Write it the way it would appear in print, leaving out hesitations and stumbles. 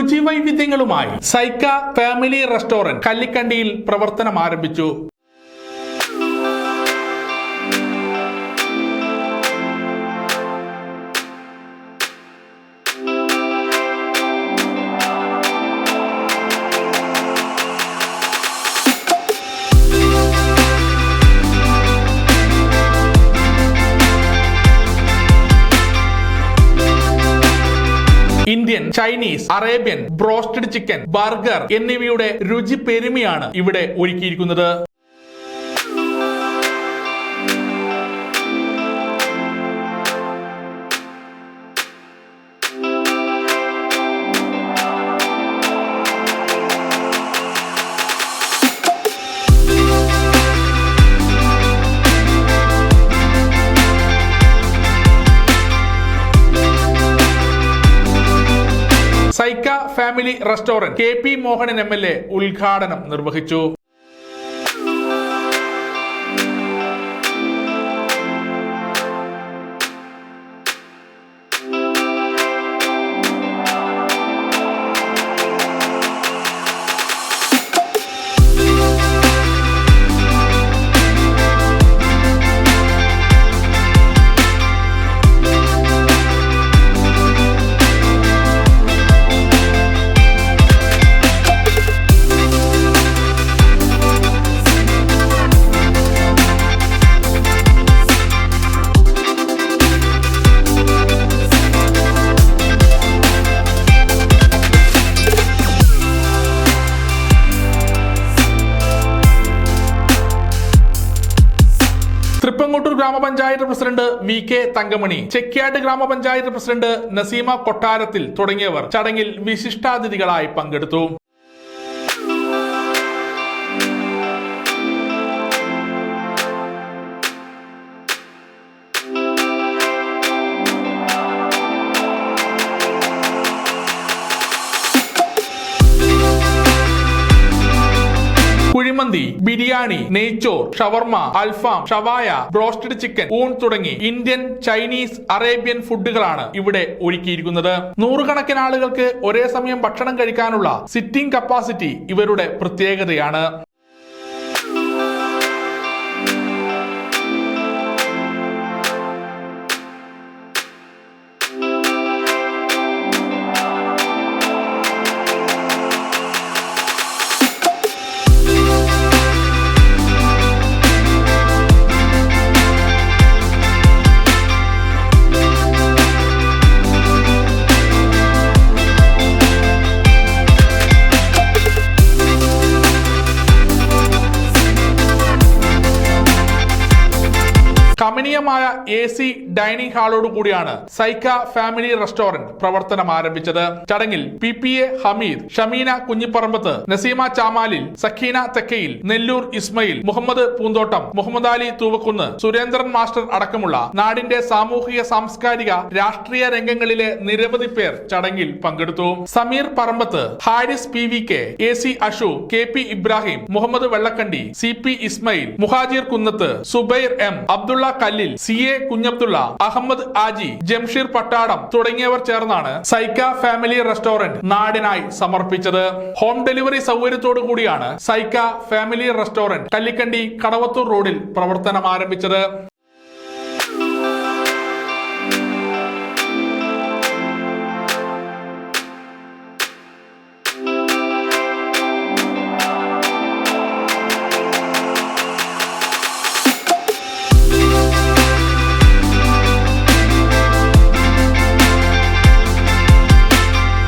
രുചിവൈവിധ്യങ്ങളുമായി സൈക്ക family restaurant കല്ലിക്കണ്ടിയിൽ പ്രവർത്തനം ആരംഭിച്ചു. Indian, Chinese, Arabian, broasted chicken, burger എന്നിവയുടെ രുചി പെരുമയാണ് ഇവിടെ ഒരുക്കിയിരിക്കുന്നത്. Zaika family restaurant KP Mohanan MLA ഉദ്ഘാടനം നിർവഹിച്ചു. തൃപ്പങ്ങോട്ടൂർ ഗ്രാമപഞ്ചായത്ത് പ്രസിഡന്റ് VK തങ്കമണി, ചെക്യാട് ഗ്രാമപഞ്ചായത്ത് പ്രസിഡന്റ് നസീമ കൊട്ടാരത്തിൽ തുടങ്ങിയവർ ചടങ്ങിൽ വിശിഷ്ടാതിഥികളായി പങ്കെടുത്തു. കുഴിമന്തി, ബിരിയാണി, നെയ്ച്ചോർ, ഷവർമ, അൽഫാം, ഷവായ, ബ്രോസ്റ്റഡ് ചിക്കൻ, ഊൺ തുടങ്ങി ഇന്ത്യൻ, ചൈനീസ്, അറേബ്യൻ ഫുഡുകളാണ് ഇവിടെ ഒരുക്കിയിരിക്കുന്നത്. നൂറുകണക്കിന് ആളുകൾക്ക് ഒരേ സമയം ഭക്ഷണം കഴിക്കാനുള്ള സിറ്റിംഗ് കപ്പാസിറ്റി ഇവരുടെ പ്രത്യേകതയാണ്. കമനീയമായ AC ഡൈനിങ് ഹാളോട് കൂടിയാണ് സൈക്ക ഫാമിലി റെസ്റ്റോറന്റ് പ്രവർത്തനം ആരംഭിച്ചത്. ചടങ്ങിൽ PPA ഹമീദ്, ഷമീന കുഞ്ഞിപ്പറമ്പത്ത്, നസീമ ചാമാലിൽ, സഖീന തെക്കയിൽ, നെല്ലൂർ ഇസ്മയിൽ, മുഹമ്മദ് പൂന്തോട്ടം, മുഹമ്മദ് അലി തൂവക്കുന്ന്, സുരേന്ദ്രൻ മാസ്റ്റർ അടക്കമുള്ള നാടിന്റെ സാമൂഹിക, സാംസ്കാരിക, രാഷ്ട്രീയ രംഗങ്ങളിലെ നിരവധി പേർ ചടങ്ങിൽ പങ്കെടുത്തു. സമീർ പറമ്പത്ത്, Haris PVK, AC Ashu, KP Ibrahim, Muhammad വെള്ളക്കണ്ടി, CP Ismail, Muhajir കുന്നത്ത്, സുബൈർ M, അബ്ദുള്ള കല്ലിൽ, CA കുഞ്ഞബ്ദുള്ള, അഹമ്മദ് ആജി, ജംഷീർ പട്ടാടം തുടങ്ങിയവർ ചേർന്നാണ് സൈക്ക ഫാമിലി റെസ്റ്റോറന്റ് നാടിനായി സമർപ്പിച്ചത്. ഹോം ഡെലിവറി സൗകര്യത്തോടു കൂടിയാണ് സൈക്ക ഫാമിലി റെസ്റ്റോറന്റ് കല്ലിക്കണ്ടി കടവത്തൂർ റോഡിൽ പ്രവർത്തനം ആരംഭിച്ചത്.